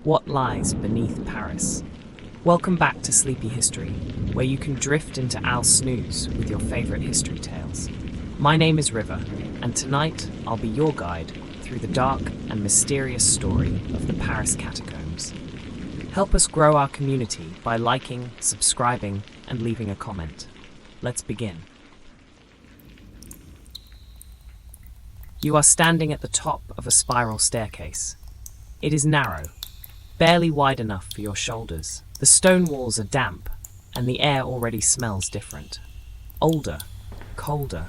What lies beneath Paris? Welcome back to Sleepy History, where you can drift into Al snooze with your favorite history tales. My name is River, and tonight I'll be your guide through the dark and mysterious story of the Paris Catacombs. Help us grow our community by liking, subscribing, and leaving a comment. Let's begin. You are standing at the top of a spiral staircase. It is narrow, barely wide enough for your shoulders. The stone walls are damp, and the air already smells different. Older, colder,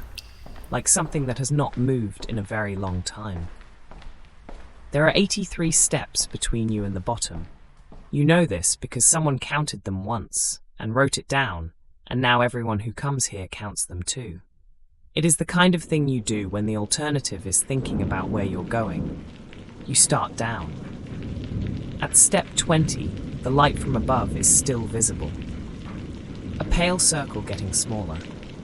like something that has not moved in a very long time. There are 83 steps between you and the bottom. You know this because someone counted them once and wrote it down, and now everyone who comes here counts them too. It is the kind of thing you do when the alternative is thinking about where you're going. You start down. At step 20, the light from above is still visible. A pale circle getting smaller.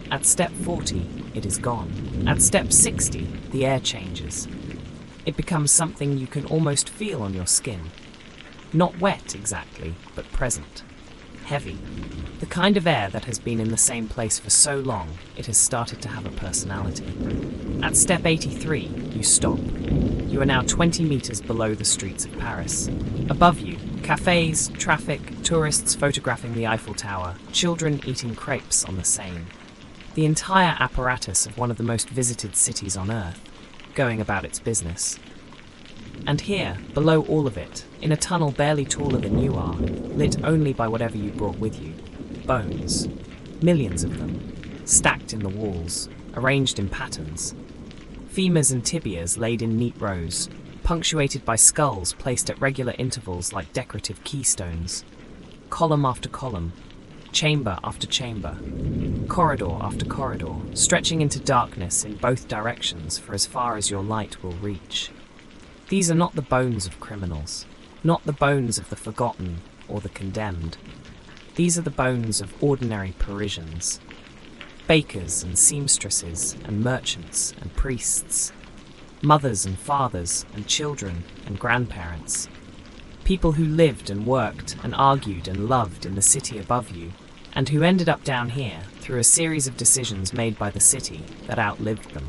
At step 40, it is gone. At step 60, the air changes. It becomes something you can almost feel on your skin. Not wet exactly, but present. Heavy. The kind of air that has been in the same place for so long, it has started to have a personality. At step 83, you stop. You are now 20 meters below the streets of Paris. Above you, cafes, traffic, tourists photographing the Eiffel Tower, children eating crepes on the Seine. The entire apparatus of one of the most visited cities on Earth, going about its business. And here, below all of it, in a tunnel barely taller than you are, lit only by whatever you brought with you, bones. Millions of them, stacked in the walls, arranged in patterns. Femurs and tibias laid in neat rows, punctuated by skulls placed at regular intervals like decorative keystones. Column after column, chamber after chamber, corridor after corridor, stretching into darkness in both directions for as far as your light will reach. These are not the bones of criminals, not the bones of the forgotten or the condemned. These are the bones of ordinary Parisians. Bakers and seamstresses and merchants and priests. Mothers and fathers and children and grandparents. People who lived and worked and argued and loved in the city above you, and who ended up down here through a series of decisions made by the city that outlived them.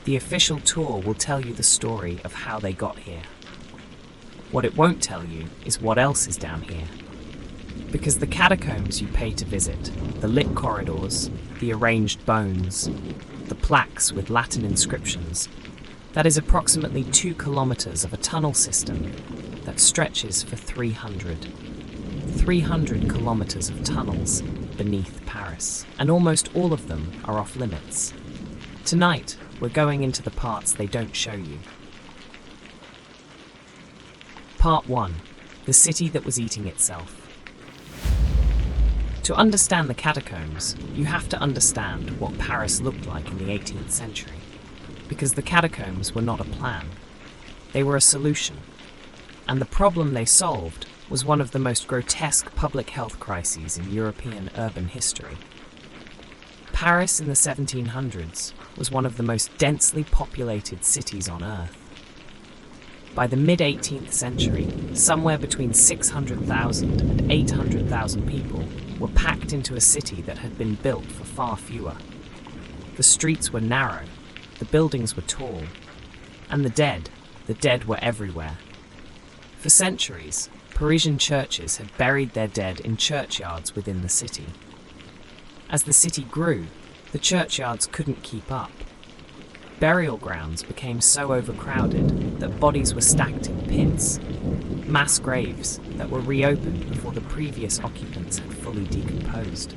The official tour will tell you the story of how they got here. What it won't tell you is what else is down here. Because the catacombs you pay to visit, the lit corridors, the arranged bones, the plaques with Latin inscriptions, that is approximately 2 kilometers of a tunnel system that stretches for 300 kilometers of tunnels beneath Paris, and almost all of them are off limits. Tonight, we're going into the parts they don't show you. Part 1. The city that was eating itself. To understand the catacombs, you have to understand what Paris looked like in the 18th century. Because the catacombs were not a plan. They were a solution. And the problem they solved was one of the most grotesque public health crises in European urban history. Paris in the 1700s was one of the most densely populated cities on Earth. By the mid-18th century, somewhere between 600,000 and 800,000 people were packed into a city that had been built for far fewer. The streets were narrow, the buildings were tall, and the dead were everywhere. For centuries, Parisian churches had buried their dead in churchyards within the city. As the city grew, the churchyards couldn't keep up. Burial grounds became so overcrowded that bodies were stacked in pits, mass graves that were reopened before the previous occupants had fully decomposed.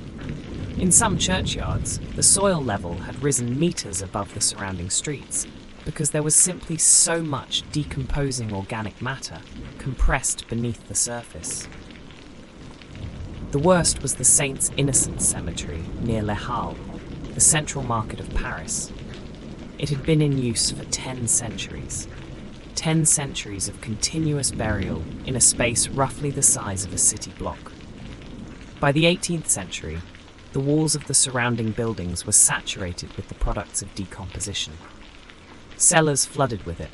In some churchyards, the soil level had risen meters above the surrounding streets because there was simply so much decomposing organic matter compressed beneath the surface. The worst was the Saints' Innocents Cemetery near Les Halles, the central market of Paris. It had been in use for 10 centuries. 10 centuries of continuous burial in a space roughly the size of a city block. By the 18th century, the walls of the surrounding buildings were saturated with the products of decomposition. Cellars flooded with it.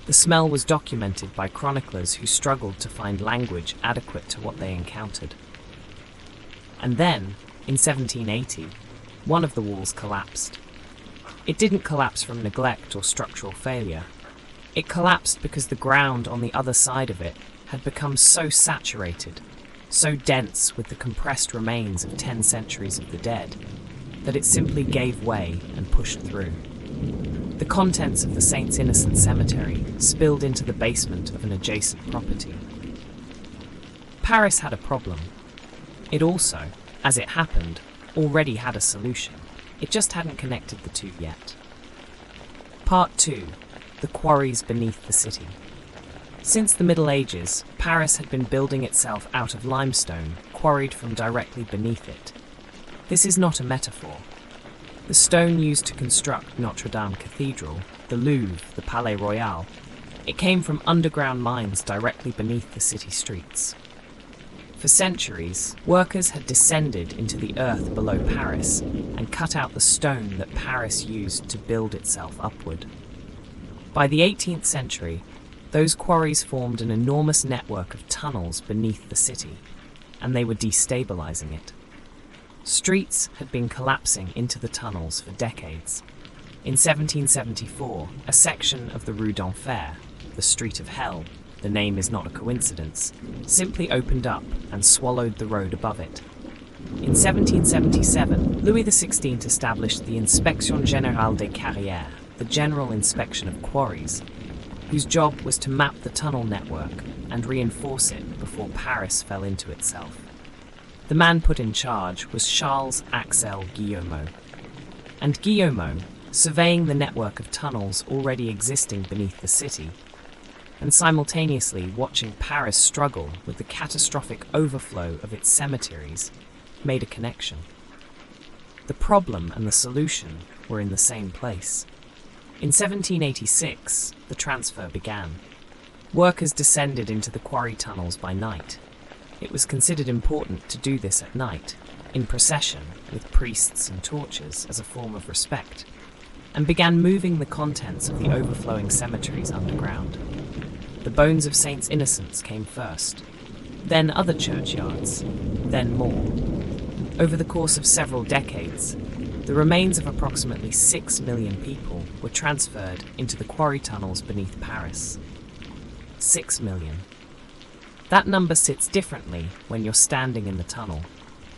The smell was documented by chroniclers who struggled to find language adequate to what they encountered. And then, in 1780, one of the walls collapsed. It didn't collapse from neglect or structural failure. It collapsed because the ground on the other side of it had become so saturated, so dense with the compressed remains of 10 centuries of the dead, that it simply gave way and pushed through. The contents of the Saints' Innocents Cemetery spilled into the basement of an adjacent property. Paris had a problem. It also, as it happened, already had a solution. It just hadn't connected the two yet. Part 2. The quarries beneath the city. Since the Middle Ages, Paris had been building itself out of limestone, quarried from directly beneath it. This is not a metaphor. The stone used to construct Notre Dame Cathedral, the Louvre, the Palais Royal, it came from underground mines directly beneath the city streets. For centuries, workers had descended into the earth below Paris and cut out the stone that Paris used to build itself upward. By the 18th century, those quarries formed an enormous network of tunnels beneath the city, and they were destabilizing it. Streets had been collapsing into the tunnels for decades. In 1774, a section of the Rue d'Enfer, the Street of Hell, the name is not a coincidence, simply opened up and swallowed the road above it. In 1777, Louis XVI established the Inspection Générale des Carrières, the General Inspection of Quarries, whose job was to map the tunnel network and reinforce it before Paris fell into itself. The man put in charge was Charles Axel Guillaumeau. And Guillaumeau, surveying the network of tunnels already existing beneath the city, and simultaneously watching Paris struggle with the catastrophic overflow of its cemeteries, made a connection. The problem and the solution were in the same place. In 1786, the transfer began. Workers descended into the quarry tunnels by night. It was considered important to do this at night, in procession, with priests and torches as a form of respect, and began moving the contents of the overflowing cemeteries underground. The bones of Saints' Innocents came first, then other churchyards, then more. Over the course of several decades, the remains of approximately 6 million people were transferred into the quarry tunnels beneath Paris. 6 million. That number sits differently when you're standing in the tunnel,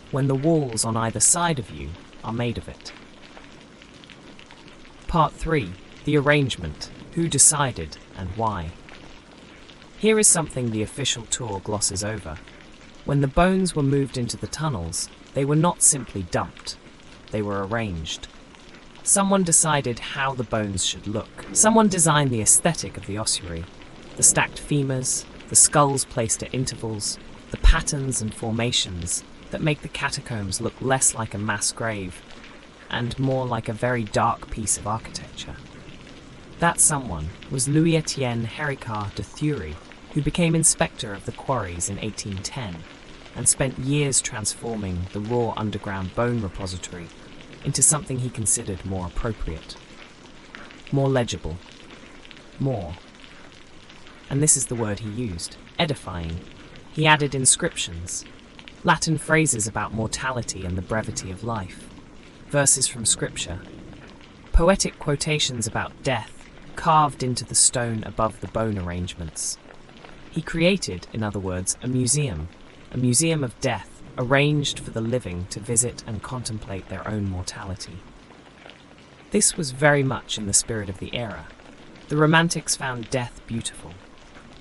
when the walls on either side of you are made of it. Part 3. The arrangement. Who decided and why? Here is something the official tour glosses over. When the bones were moved into the tunnels, they were not simply dumped. They were arranged. Someone decided how the bones should look. Someone designed the aesthetic of the ossuary, the stacked femurs, the skulls placed at intervals, the patterns and formations that make the catacombs look less like a mass grave and more like a very dark piece of architecture. That someone was Louis-Étienne Héricard de Thury, who became inspector of the quarries in 1810 and spent years transforming the raw underground bone repository into something he considered more appropriate, more legible, more. And this is the word he used, edifying. He added inscriptions, Latin phrases about mortality and the brevity of life, verses from scripture, poetic quotations about death carved into the stone above the bone arrangements. He created, in other words, a museum of death arranged for the living to visit and contemplate their own mortality. This was very much in the spirit of the era. The Romantics found death beautiful.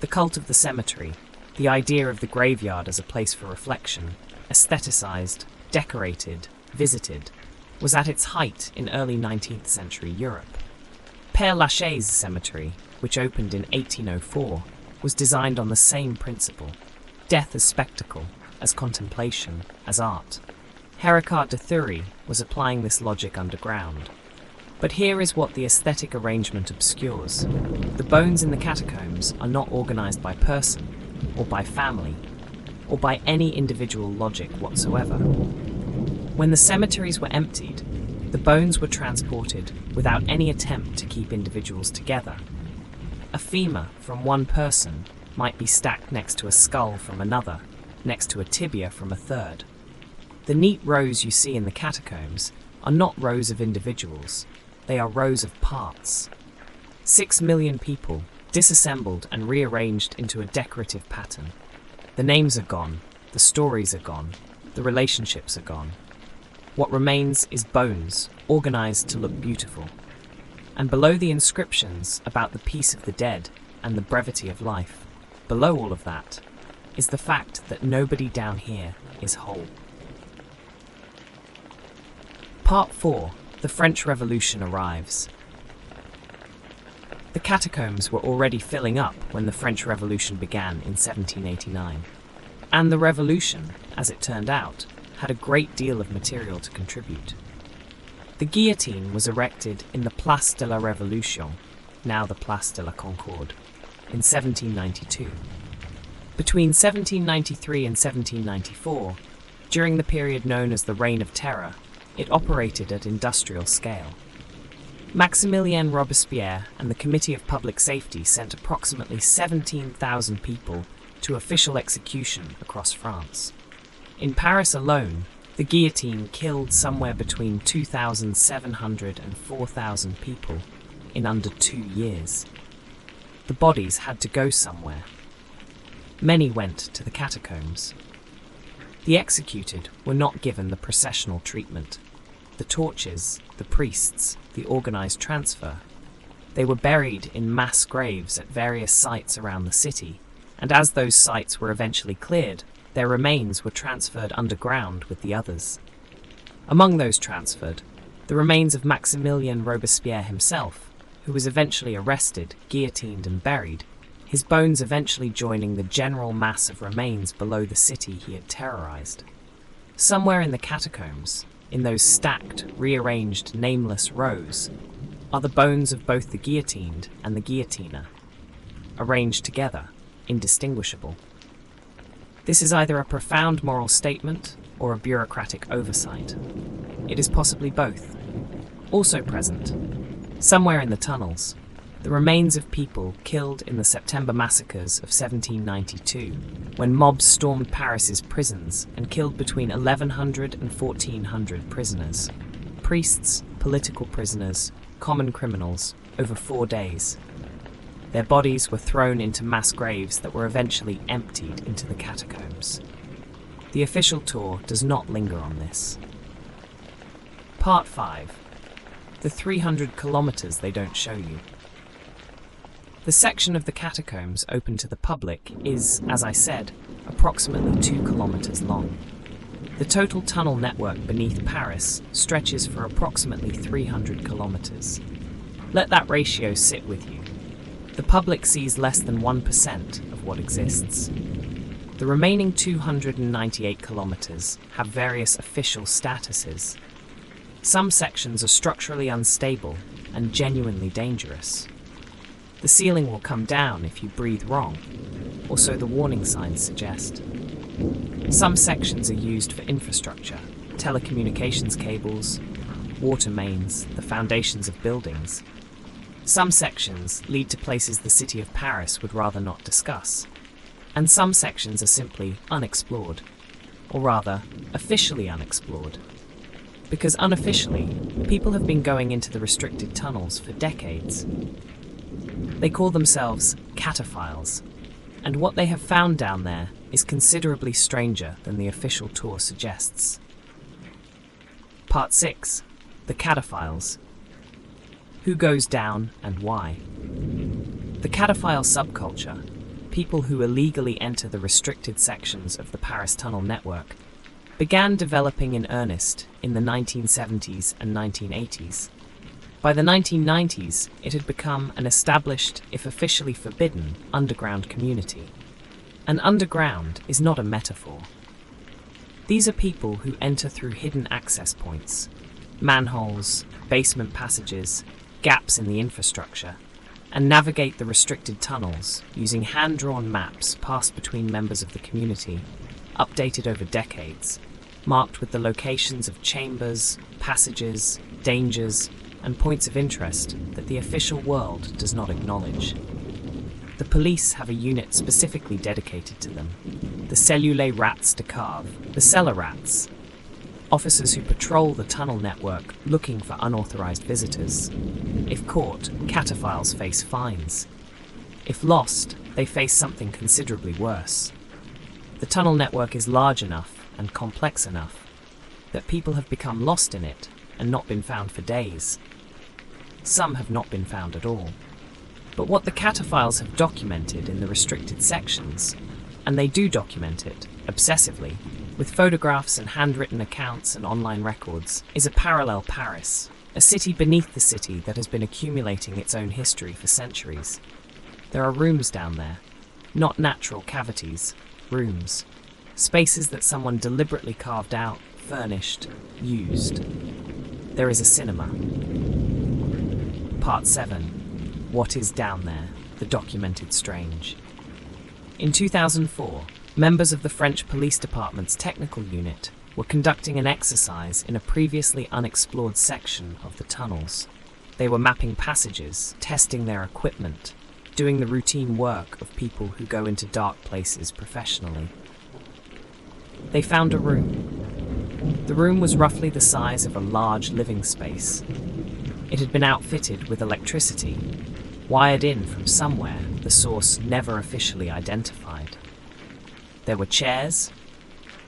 The cult of the cemetery, the idea of the graveyard as a place for reflection, aestheticized, decorated, visited, was at its height in early 19th century Europe. Père Lachaise Cemetery, which opened in 1804, was designed on the same principle: death as spectacle, as contemplation, as art. Héricard de Thury was applying this logic underground. But here is what the aesthetic arrangement obscures. The bones in the catacombs are not organized by person, or by family, or by any individual logic whatsoever. When the cemeteries were emptied, the bones were transported without any attempt to keep individuals together. A femur from one person might be stacked next to a skull from another, next to a tibia from a third. The neat rows you see in the catacombs are not rows of individuals, they are rows of parts. 6 million people, disassembled and rearranged into a decorative pattern. The names are gone, the stories are gone, the relationships are gone. What remains is bones, organized to look beautiful. And below the inscriptions about the peace of the dead and the brevity of life, below all of that, is the fact that nobody down here is whole. Part 4. The French Revolution arrives. The catacombs were already filling up when the French Revolution began in 1789. And the revolution, as it turned out, had a great deal of material to contribute. The guillotine was erected in the Place de la Révolution, now the Place de la Concorde, in 1792. Between 1793 and 1794, during the period known as the Reign of Terror, it operated at industrial scale. Maximilien Robespierre and the Committee of Public Safety sent approximately 17,000 people to official execution across France. In Paris alone, the guillotine killed somewhere between 2,700 and 4,000 people in under 2 years. The bodies had to go somewhere. Many went to the catacombs. The executed were not given the processional treatment, the torches, the priests, the organized transfer. They were buried in mass graves at various sites around the city, and as those sites were eventually cleared, their remains were transferred underground with the others. Among those transferred, the remains of Maximilien Robespierre himself, who was eventually arrested, guillotined and buried, his bones eventually joining the general mass of remains below the city he had terrorized. Somewhere in the catacombs, in those stacked, rearranged, nameless rows, are the bones of both the guillotined and the guillotiner, arranged together, indistinguishable. This is either a profound moral statement or a bureaucratic oversight. It is possibly both. Also present, somewhere in the tunnels, the remains of people killed in the September massacres of 1792, when mobs stormed Paris's prisons and killed between 1,100 and 1,400 prisoners, priests, political prisoners, common criminals, over 4 days. Their bodies were thrown into mass graves that were eventually emptied into the catacombs. The official tour does not linger on this. Part 5. The 300 kilometers they don't show you. The section of the catacombs open to the public is, as I said, approximately 2 kilometers long. The total tunnel network beneath Paris stretches for approximately 300 kilometers. Let that ratio sit with you. The public sees less than 1% of what exists. The remaining 298 kilometers have various official statuses. Some sections are structurally unstable and genuinely dangerous. The ceiling will come down if you breathe wrong, or so the warning signs suggest. Some sections are used for infrastructure, telecommunications cables, water mains, the foundations of buildings. Some sections lead to places the city of Paris would rather not discuss, and some sections are simply unexplored, or rather, officially unexplored. Because unofficially, people have been going into the restricted tunnels for decades. They call themselves cataphiles, and what they have found down there is considerably stranger than the official tour suggests. Part 6. The cataphiles. Who goes down and why? The cataphile subculture, people who illegally enter the restricted sections of the Paris tunnel network, began developing in earnest in the 1970s and 1980s. By the 1990s, it had become an established, if officially forbidden, underground community. And underground is not a metaphor. These are people who enter through hidden access points, manholes, basement passages, gaps in the infrastructure, and navigate the restricted tunnels using hand-drawn maps passed between members of the community, updated over decades, marked with the locations of chambers, passages, dangers, and points of interest that the official world does not acknowledge. The police have a unit specifically dedicated to them. The cellulae rats de cave, the cellar rats. Officers who patrol the tunnel network looking for unauthorized visitors. If caught, cataphiles face fines. If lost, they face something considerably worse. The tunnel network is large enough and complex enough that people have become lost in it and not been found for days. Some have not been found at all. But what the cataphiles have documented in the restricted sections, and they do document it obsessively, with photographs and handwritten accounts and online records, is a parallel Paris, a city beneath the city that has been accumulating its own history for centuries. There are rooms down there, not natural cavities, rooms, spaces that someone deliberately carved out, furnished, used. There is a cinema. Part 7. What is down there? The documented strange. In 2004, members of the French Police Department's technical unit were conducting an exercise in a previously unexplored section of the tunnels. They were mapping passages, testing their equipment, doing the routine work of people who go into dark places professionally. They found a room. The room was roughly the size of a large living space. It had been outfitted with electricity, wired in from somewhere, the source never officially identified. There were chairs,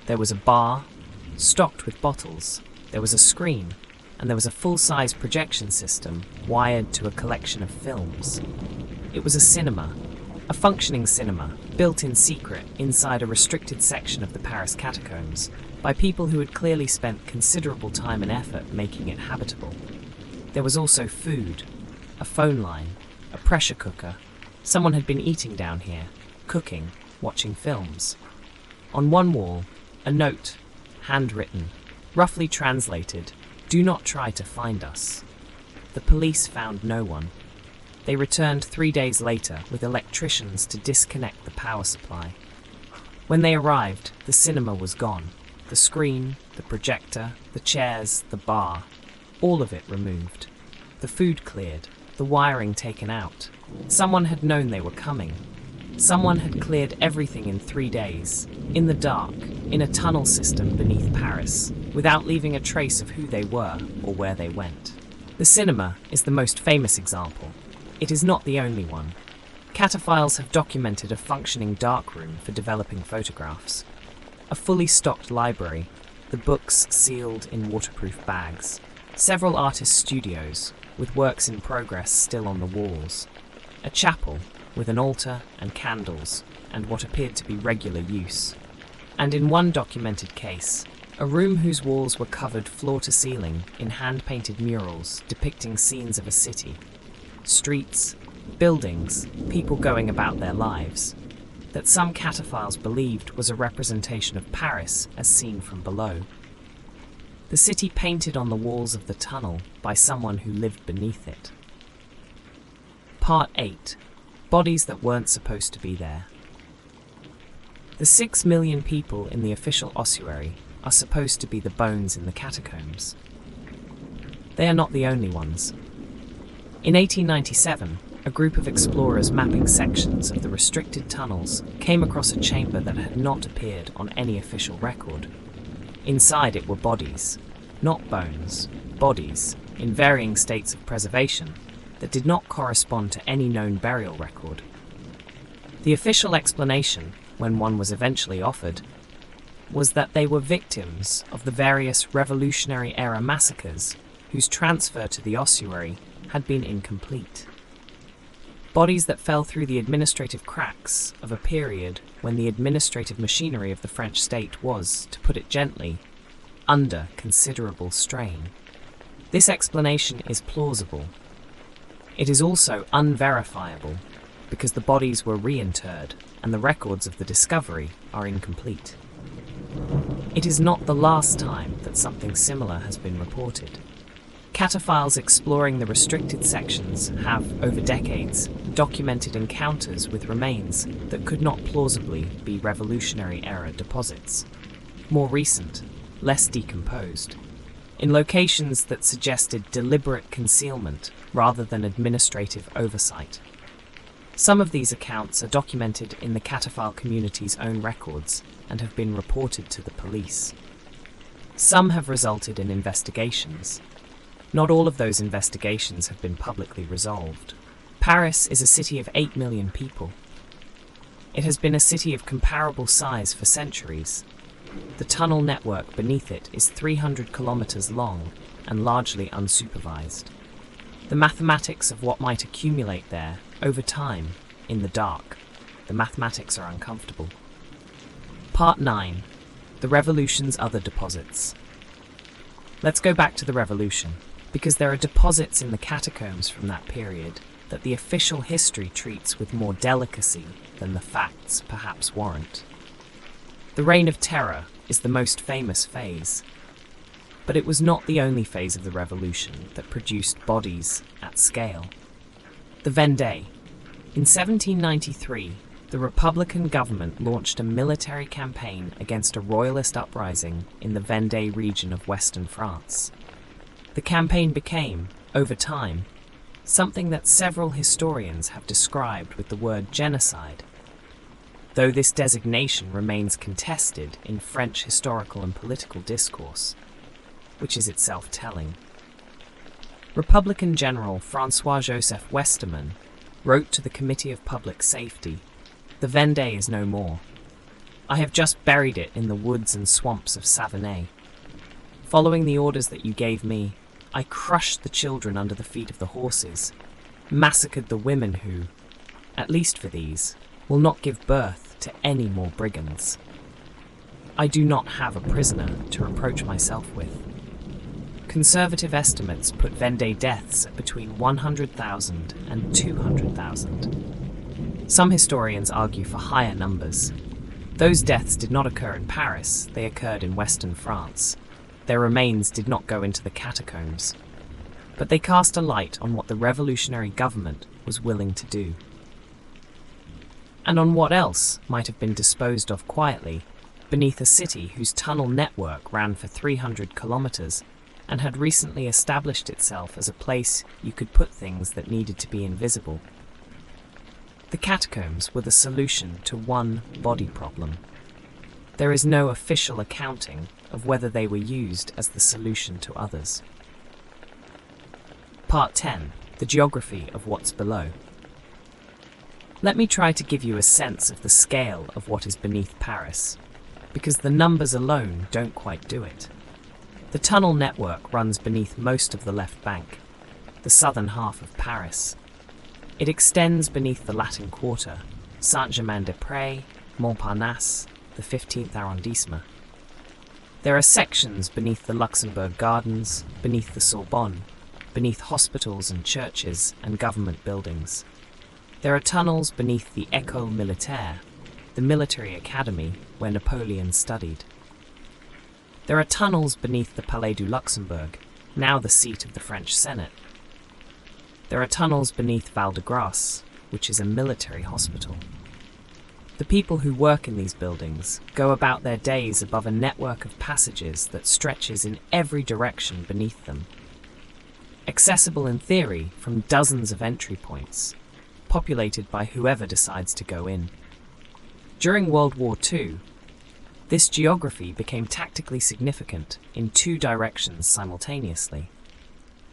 there was a bar, stocked with bottles, there was a screen, and there was a full-size projection system wired to a collection of films. It was a cinema, a functioning cinema, built in secret inside a restricted section of the Paris Catacombs by people who had clearly spent considerable time and effort making it habitable. There was also food, a phone line, a pressure cooker. Someone had been eating down here, cooking, watching films. On one wall, a note, handwritten, roughly translated, "Do not try to find us." The police found no one. They returned 3 days later with electricians to disconnect the power supply. When they arrived, the cinema was gone. The screen, the projector, the chairs, the bar, all of it removed. The food cleared, the wiring taken out. Someone had known they were coming. Someone had cleared everything in 3 days, in the dark, in a tunnel system beneath Paris, without leaving a trace of who they were or where they went. The cinema is the most famous example. It is not the only one. Cataphiles have documented a functioning darkroom for developing photographs. A fully stocked library, the books sealed in waterproof bags. Several artist studios, with works in progress still on the walls. A chapel, with an altar and candles, and what appeared to be regular use. And in one documented case, a room whose walls were covered floor to ceiling in hand-painted murals depicting scenes of a city. Streets, buildings, people going about their lives. That some cataphiles believed was a representation of Paris as seen from below. The city painted on the walls of the tunnel by someone who lived beneath it. Part 8. Bodies that weren't supposed to be there. The 6 million people in the official ossuary are supposed to be the bones in the catacombs. They are not the only ones. In 1897, a group of explorers mapping sections of the restricted tunnels came across a chamber that had not appeared on any official record. Inside it were bodies, not bones, bodies, in varying states of preservation, that did not correspond to any known burial record. The official explanation, when one was eventually offered, was that they were victims of the various Revolutionary-era massacres whose transfer to the ossuary had been incomplete. Bodies that fell through the administrative cracks of a period when the administrative machinery of the French state was, to put it gently, under considerable strain. This explanation is plausible. It is also unverifiable, because the bodies were reinterred and the records of the discovery are incomplete. It is not the last time that something similar has been reported. Cataphiles exploring the restricted sections have, over decades, documented encounters with remains that could not plausibly be Revolutionary-era deposits. More recent, less decomposed, in locations that suggested deliberate concealment rather than administrative oversight. Some of these accounts are documented in the cataphile community's own records and have been reported to the police. Some have resulted in investigations. Not all of those investigations have been publicly resolved. Paris is a city of 8 million people. It has been a city of comparable size for centuries. The tunnel network beneath it is 300 kilometers long and largely unsupervised. The mathematics of what might accumulate there over time, in the dark, the mathematics are uncomfortable. Part 9. The Revolution's other deposits. Let's go back to the Revolution, because there are deposits in the catacombs from that period that the official history treats with more delicacy than the facts perhaps warrant. The Reign of Terror is the most famous phase, but it was not the only phase of the Revolution that produced bodies at scale. The Vendée. In 1793, the Republican government launched a military campaign against a royalist uprising in the Vendée region of western France. The campaign became, over time, something that several historians have described with the word genocide, though this designation remains contested in French historical and political discourse, which is itself telling. Republican General François-Joseph Westermann wrote to the Committee of Public Safety, "The Vendée is no more. I have just buried it in the woods and swamps of Savonay. Following the orders that you gave me, I crushed the children under the feet of the horses, massacred the women who, at least for these, will not give birth to any more brigands. I do not have a prisoner to reproach myself with." Conservative estimates put Vendée deaths at between 100,000 and 200,000. Some historians argue for higher numbers. Those deaths did not occur in Paris, they occurred in western France. Their remains did not go into the catacombs, but they cast a light on what the revolutionary government was willing to do, and on what else might have been disposed of quietly beneath a city whose tunnel network ran for 300 kilometers and had recently established itself as a place you could put things that needed to be invisible. The catacombs were the solution to one body problem. There is no official accounting of whether they were used as the solution to others. Part 10. The geography of what's below. Let me try to give you a sense of the scale of what is beneath Paris, because the numbers alone don't quite do it. The tunnel network runs beneath most of the left bank, the southern half of Paris. It extends beneath the Latin Quarter, Saint-Germain-des-Prés, Montparnasse, the 15th arrondissement. There are sections beneath the Luxembourg Gardens, beneath the Sorbonne, beneath hospitals and churches and government buildings. There are tunnels beneath the École Militaire, the military academy where Napoleon studied. There are tunnels beneath the Palais du Luxembourg, now the seat of the French Senate. There are tunnels beneath Val-de-Grâce, which is a military hospital. The people who work in these buildings go about their days above a network of passages that stretches in every direction beneath them, accessible in theory from dozens of entry points, populated by whoever decides to go in. During World War II, this geography became tactically significant in two directions simultaneously.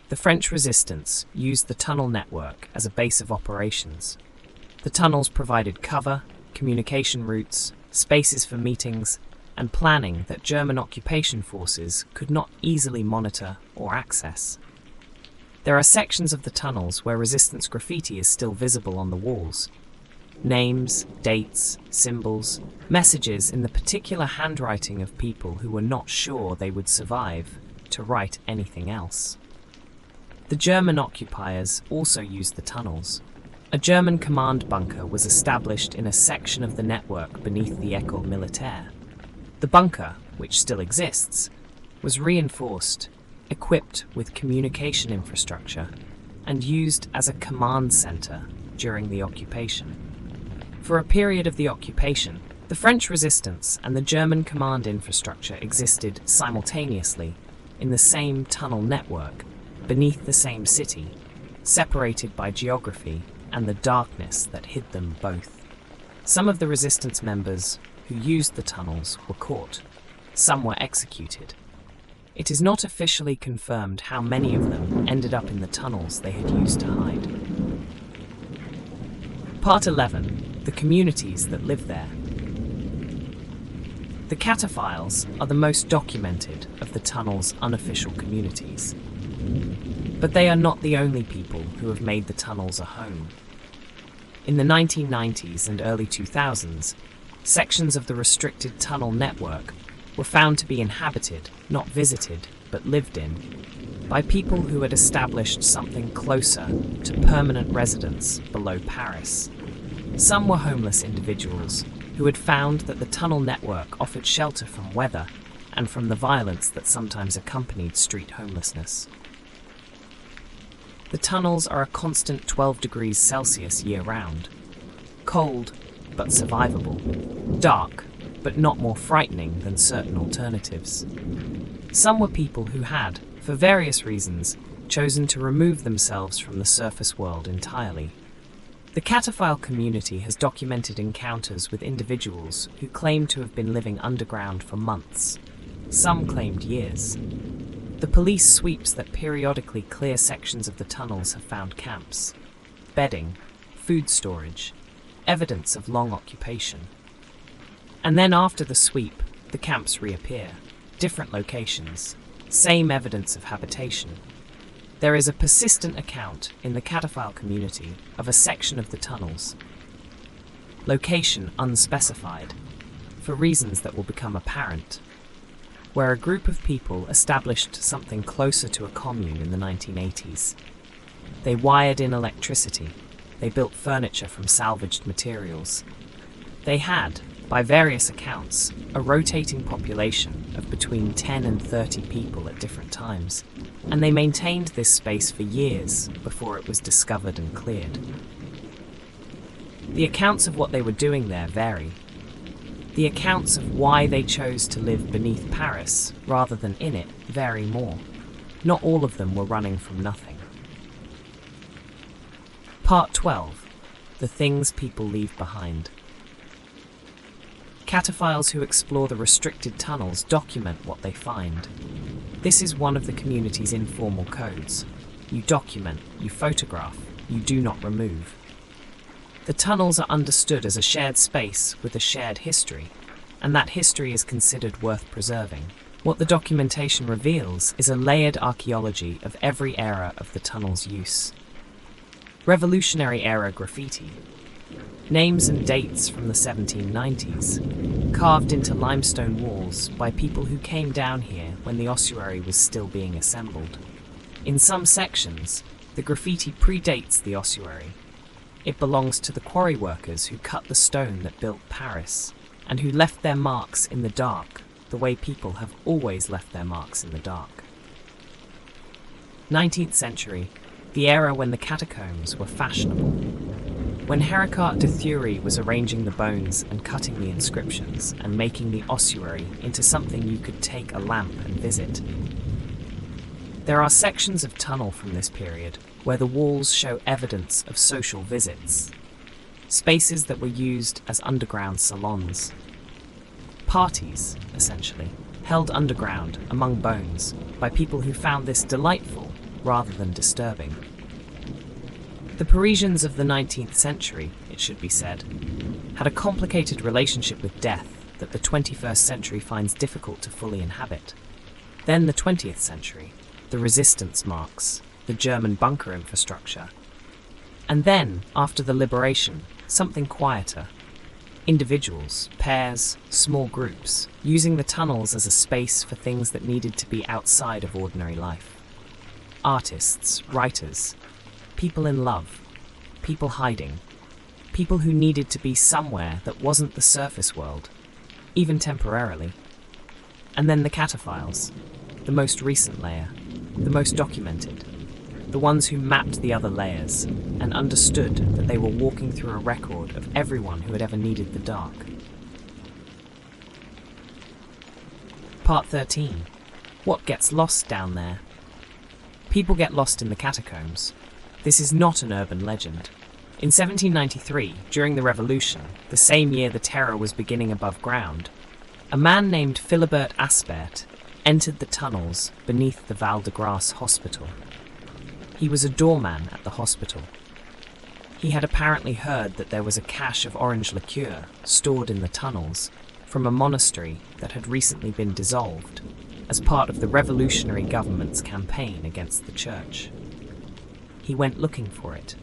The French resistance used the tunnel network as a base of operations. The tunnels provided cover, communication routes, spaces for meetings, and planning that German occupation forces could not easily monitor or access. There are sections of the tunnels where resistance graffiti is still visible on the walls. Names, dates, symbols, messages in the particular handwriting of people who were not sure they would survive to write anything else. The German occupiers also used the tunnels. A German command bunker was established in a section of the network beneath the École Militaire. The bunker, which still exists, was reinforced, equipped with communication infrastructure, and used as a command center during the occupation. For a period of the occupation, the French resistance and the German command infrastructure existed simultaneously in the same tunnel network beneath the same city, separated by geography and the darkness that hid them both. Some of the resistance members who used the tunnels were caught. Some were executed. It is not officially confirmed how many of them ended up in the tunnels they had used to hide. Part 11. The communities that live there. The cataphiles are the most documented of the tunnel's unofficial communities. But they are not the only people who have made the tunnels a home. In the 1990s and early 2000s, sections of the restricted tunnel network were found to be inhabited, not visited, but lived in, by people who had established something closer to permanent residence below Paris. Some were homeless individuals who had found that the tunnel network offered shelter from weather and from the violence that sometimes accompanied street homelessness. The tunnels are a constant 12 degrees Celsius year-round. Cold, but survivable. Dark, but not more frightening than certain alternatives. Some were people who had, for various reasons, chosen to remove themselves from the surface world entirely. The cataphile community has documented encounters with individuals who claim to have been living underground for months. Some claimed years. The police sweeps that periodically clear sections of the tunnels have found camps, bedding, food storage, evidence of long occupation. And then after the sweep, the camps reappear. Different locations, same evidence of habitation. There is a persistent account in the cataphile community of a section of the tunnels. Location unspecified, for reasons that will become apparent, where a group of people established something closer to a commune in the 1980s. They wired in electricity. They built furniture from salvaged materials. They had, by various accounts, a rotating population of between 10 and 30 people at different times, and they maintained this space for years before it was discovered and cleared. The accounts of what they were doing there vary. The accounts of why they chose to live beneath Paris rather than in it vary more. Not all of them were running from nothing. Part 12. The things people leave behind. Cataphiles who explore the restricted tunnels document what they find. This is one of the community's informal codes. You document, you photograph, you do not remove. The tunnels are understood as a shared space with a shared history, and that history is considered worth preserving. What the documentation reveals is a layered archaeology of every era of the tunnel's use. Revolutionary era graffiti. Names and dates from the 1790s, carved into limestone walls by people who came down here when the ossuary was still being assembled. In some sections, the graffiti predates the ossuary. It belongs to the quarry workers who cut the stone that built Paris, and who left their marks in the dark, the way people have always left their marks in the dark. 19th century, the era when the catacombs were fashionable. When Héricard de Thury was arranging the bones and cutting the inscriptions and making the ossuary into something you could take a lamp and visit. There are sections of tunnel from this period where the walls show evidence of social visits, spaces that were used as underground salons. Parties, essentially, held underground among bones by people who found this delightful rather than disturbing. The Parisians of the 19th century, it should be said, had a complicated relationship with death that the 21st century finds difficult to fully inhabit. Then the 20th century, the resistance marks, the German bunker infrastructure. And then, after the liberation, something quieter. Individuals, pairs, small groups, using the tunnels as a space for things that needed to be outside of ordinary life. Artists, writers, people in love, people hiding, people who needed to be somewhere that wasn't the surface world, even temporarily. And then the cataphiles, the most recent layer, the most documented, the ones who mapped the other layers and understood that they were walking through a record of everyone who had ever needed the dark. Part 13. What gets lost down there? People get lost in the catacombs. This is not an urban legend. In 1793, during the Revolution, the same year the terror was beginning above ground, a man named Philibert Aspert entered the tunnels beneath the Val de Grace hospital. He was a doorman at the hospital. He had apparently heard that there was a cache of orange liqueur stored in the tunnels from a monastery that had recently been dissolved as part of the revolutionary government's campaign against the church. He went looking for it.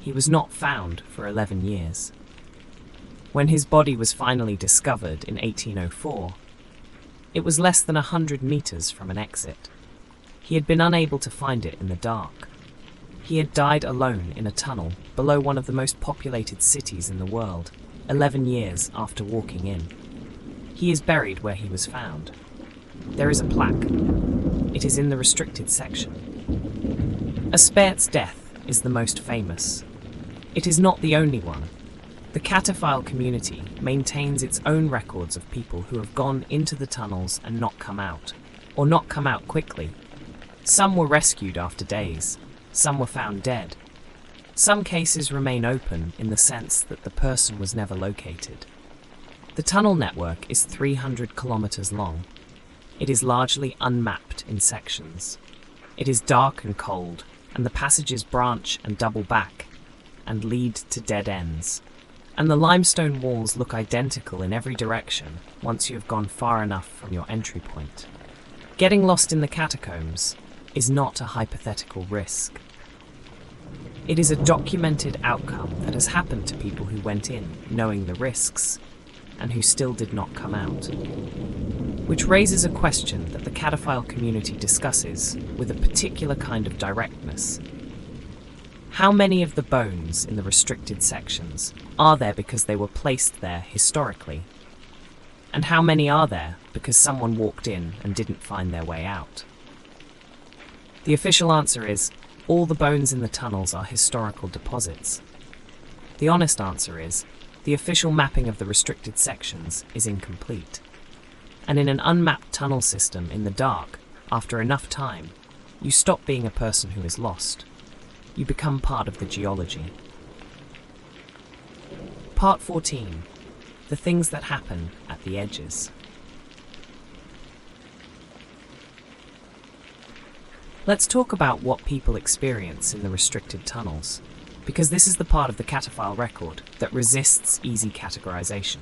He was not found for 11 years. When his body was finally discovered in 1804, it was less than 100 meters from an exit. He had been unable to find it in the dark. He had died alone in a tunnel below one of the most populated cities in the world, 11 years after walking in. He is buried where he was found. There is a plaque. It is in the restricted section. Aspert's death is the most famous. It is not the only one. The cataphile community maintains its own records of people who have gone into the tunnels and not come out, or not come out quickly. Some were rescued after days. Some were found dead. Some cases remain open in the sense that the person was never located. The tunnel network is 300 kilometers long. It is largely unmapped in sections. It is dark and cold, and the passages branch and double back and lead to dead ends. And the limestone walls look identical in every direction once you have gone far enough from your entry point. Getting lost in the catacombs is not a hypothetical risk. It is a documented outcome that has happened to people who went in knowing the risks and who still did not come out. Which raises a question that the cataphile community discusses with a particular kind of directness. How many of the bones in the restricted sections are there because they were placed there historically? And how many are there because someone walked in and didn't find their way out? The official answer is, all the bones in the tunnels are historical deposits. The honest answer is, the official mapping of the restricted sections is incomplete. And in an unmapped tunnel system in the dark, after enough time, you stop being a person who is lost. You become part of the geology. Part 14. The things that happen at the edges. Let's talk about what people experience in the restricted tunnels, because this is the part of the cataphile record that resists easy categorization.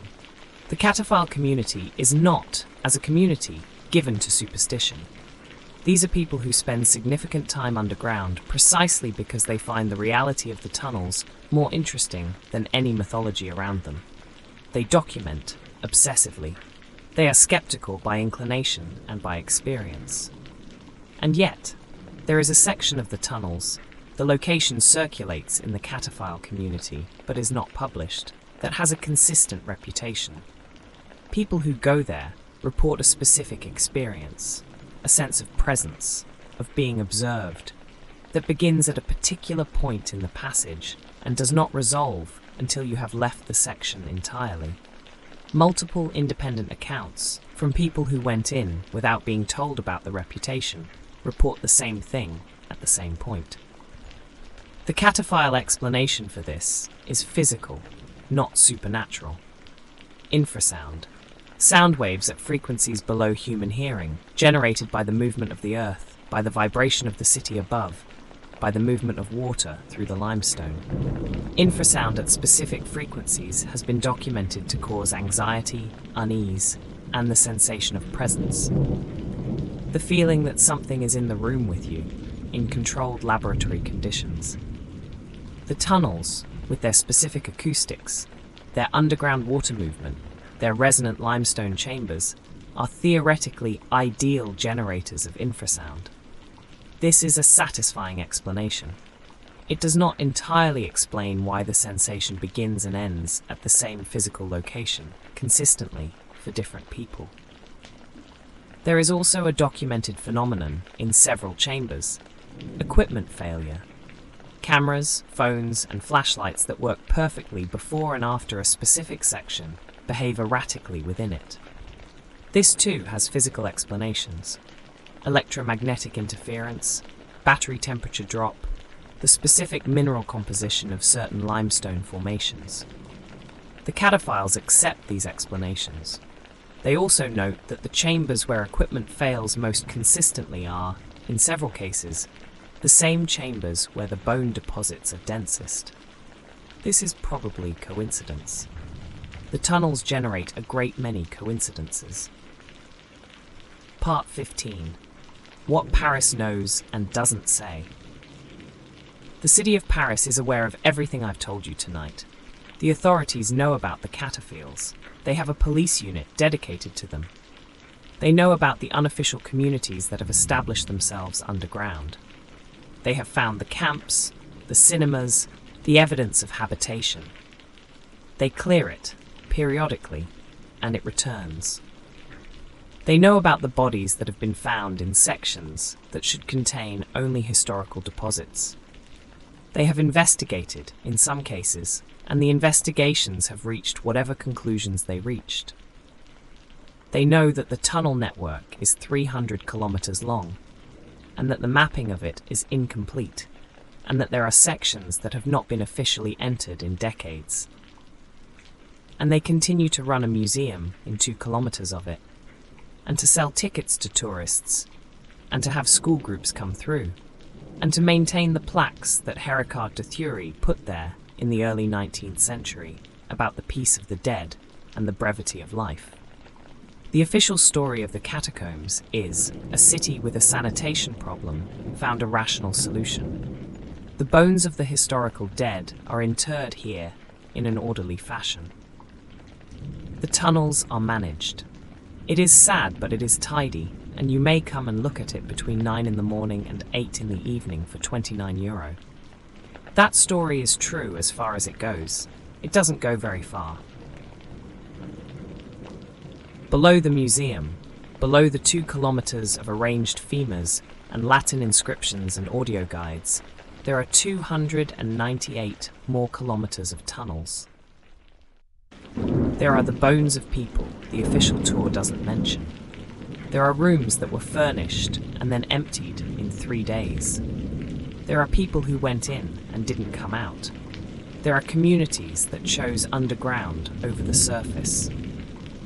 The cataphile community is not, as a community, given to superstition. These are people who spend significant time underground precisely because they find the reality of the tunnels more interesting than any mythology around them. They document obsessively. They are skeptical by inclination and by experience. And yet, there is a section of the tunnels, the location circulates in the cataphile community but is not published, that has a consistent reputation. People who go there report a specific experience, a sense of presence, of being observed, that begins at a particular point in the passage and does not resolve until you have left the section entirely. Multiple independent accounts from people who went in without being told about the reputation report the same thing at the same point. The cataphile explanation for this is physical, not supernatural. Infrasound. Sound waves at frequencies below human hearing, generated by the movement of the earth, by the vibration of the city above, by the movement of water through the limestone. Infrasound at specific frequencies has been documented to cause anxiety, unease, and the sensation of presence. The feeling that something is in the room with you, in controlled laboratory conditions. The tunnels, with their specific acoustics, their underground water movement, their resonant limestone chambers, are theoretically ideal generators of infrasound. This is a satisfying explanation. It does not entirely explain why the sensation begins and ends at the same physical location, consistently, for different people. There is also a documented phenomenon in several chambers: equipment failure. Cameras, phones, and flashlights that work perfectly before and after a specific section behave erratically within it. This too has physical explanations: electromagnetic interference, battery temperature drop, the specific mineral composition of certain limestone formations. The cataphiles accept these explanations. They also note that the chambers where equipment fails most consistently are, in several cases, the same chambers where the bone deposits are densest. This is probably coincidence. The tunnels generate a great many coincidences. Part 15. What Paris knows and doesn't say. The city of Paris is aware of everything I've told you tonight. The authorities know about the cataphiles. They have a police unit dedicated to them. They know about the unofficial communities that have established themselves underground. They have found the camps, the cinemas, the evidence of habitation. They clear it, periodically, and it returns. They know about the bodies that have been found in sections that should contain only historical deposits. They have investigated, in some cases, and the investigations have reached whatever conclusions they reached. They know that the tunnel network is 300 kilometers long, and that the mapping of it is incomplete, and that there are sections that have not been officially entered in decades. And they continue to run a museum in 2 kilometers of it, and to sell tickets to tourists, and to have school groups come through, and to maintain the plaques that Héricard de Thury put there in the early 19th century about the peace of the dead and the brevity of life. The official story of the catacombs is a city with a sanitation problem found a rational solution. The bones of the historical dead are interred here in an orderly fashion. The tunnels are managed. It is sad, but it is tidy, and you may come and look at it between 9 in the morning and 8 in the evening for €29. That story is true as far as it goes. It doesn't go very far. Below the museum, below the 2 kilometers of arranged femurs and Latin inscriptions and audio guides, there are 298 more kilometers of tunnels. There are the bones of people the official tour doesn't mention. There are rooms that were furnished and then emptied in 3 days. There are people who went in and didn't come out. There are communities that chose underground over the surface.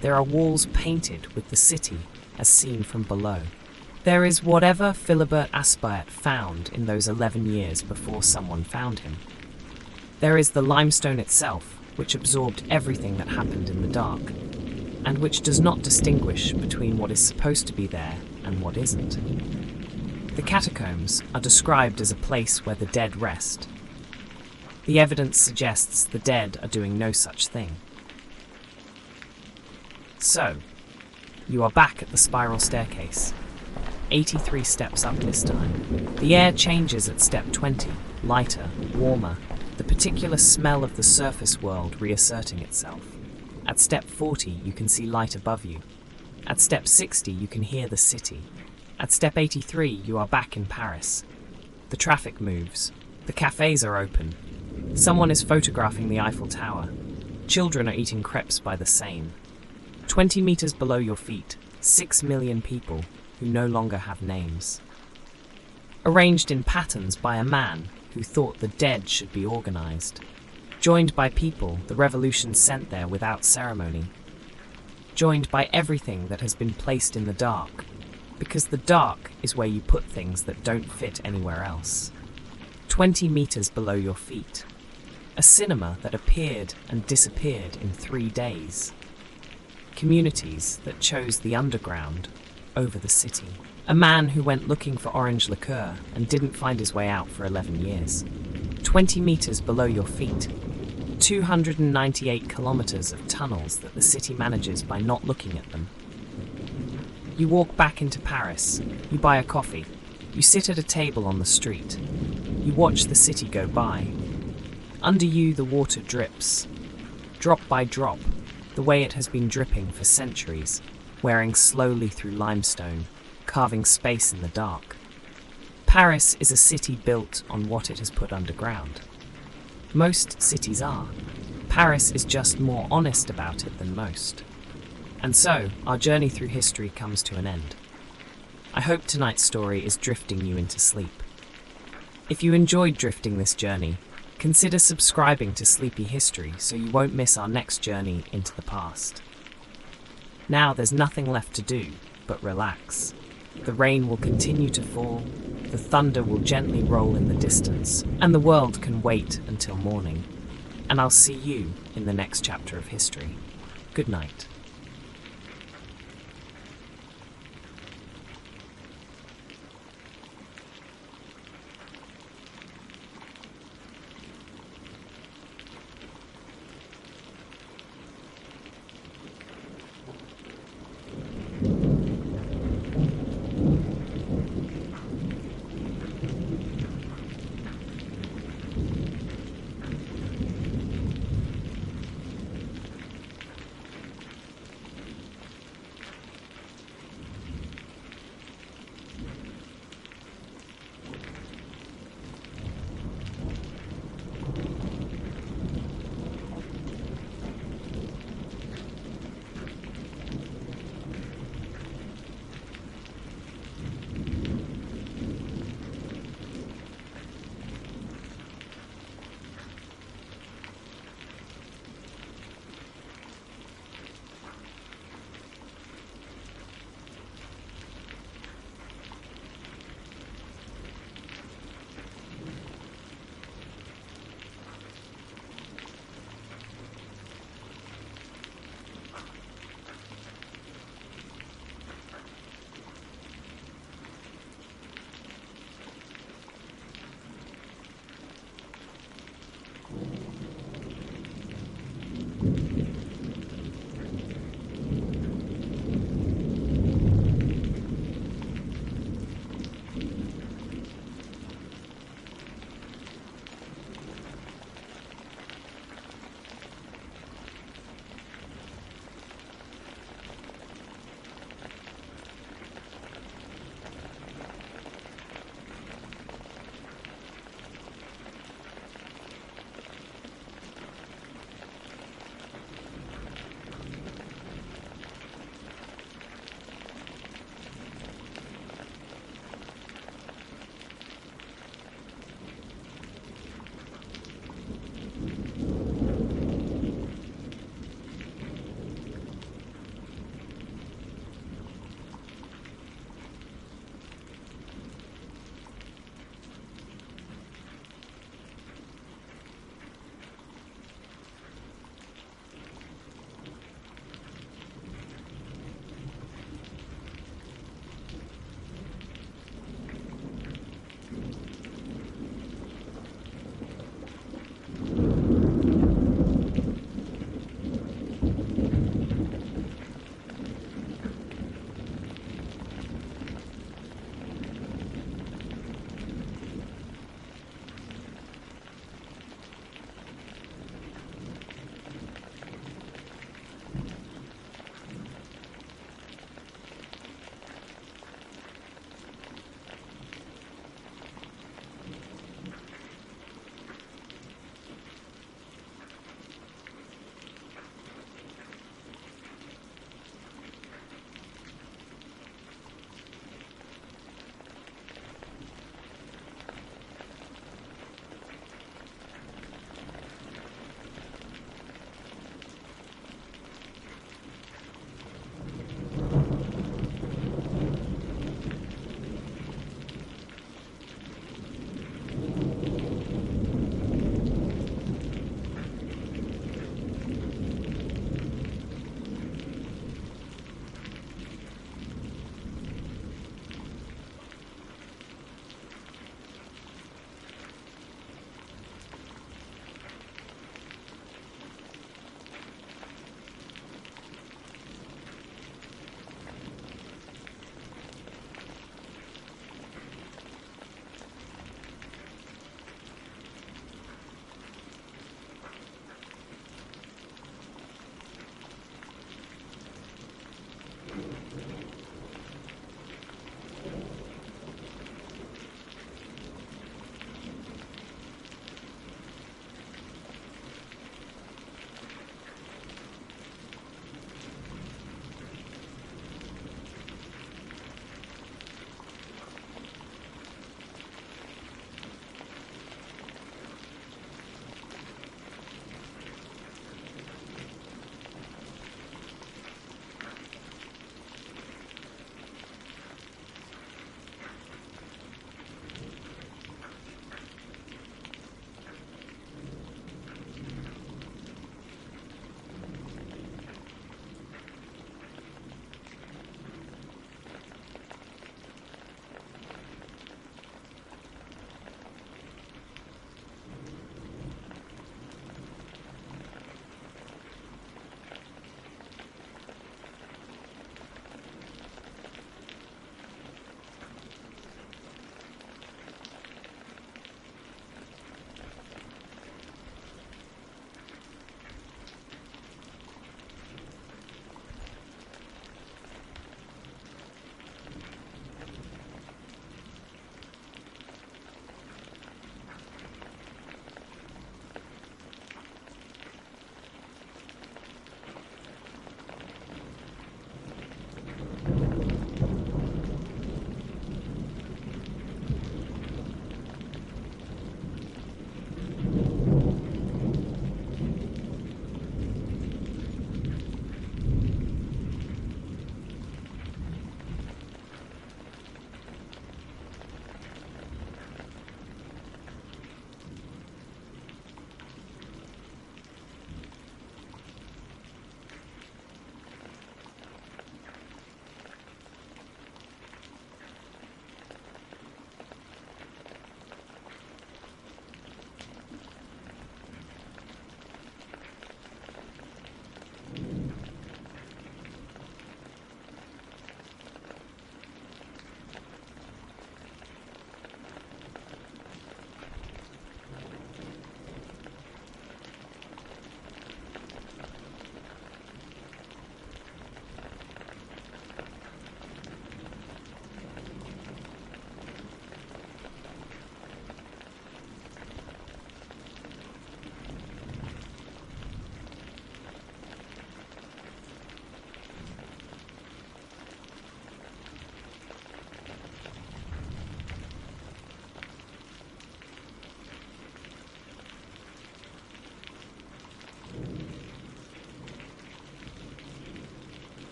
There are walls painted with the city as seen from below. There is whatever Philibert Aspairt found in those 11 years before someone found him. There is the limestone itself, which absorbed everything that happened in the dark, and which does not distinguish between what is supposed to be there and what isn't. The catacombs are described as a place where the dead rest. The evidence suggests the dead are doing no such thing. So, you are back at the spiral staircase. 83 steps up this time. The air changes at step 20, lighter, warmer, the particular smell of the surface world reasserting itself. At step 40, you can see light above you. At step 60, you can hear the city. At step 83, you are back in Paris. The traffic moves. The cafes are open. Someone is photographing the Eiffel Tower. Children are eating crepes by the Seine. 20 meters below your feet, 6 million people who no longer have names. Arranged in patterns by a man who thought the dead should be organized. Joined by people the revolution sent there without ceremony. Joined by everything that has been placed in the dark, because the dark is where you put things that don't fit anywhere else. 20 meters below your feet. A cinema that appeared and disappeared in 3 days. Communities that chose the underground over the city. A man who went looking for orange liqueur and didn't find his way out for 11 years. 20 meters below your feet. 298 kilometers of tunnels that the city manages by not looking at them. You walk back into Paris. You buy a coffee. You sit at a table on the street. You watch the city go by. Under you the water drips. Drop by drop, the way it has been dripping for centuries, wearing slowly through limestone, carving space in the dark. Paris is a city built on what it has put underground. Most cities are. Paris is just more honest about it than most. And so, our journey through history comes to an end. I hope tonight's story is drifting you into sleep. If you enjoyed drifting this journey, consider subscribing to Sleepy History so you won't miss our next journey into the past. Now there's nothing left to do but relax. The rain will continue to fall, the thunder will gently roll in the distance, and the world can wait until morning. And I'll see you in the next chapter of history. Good night.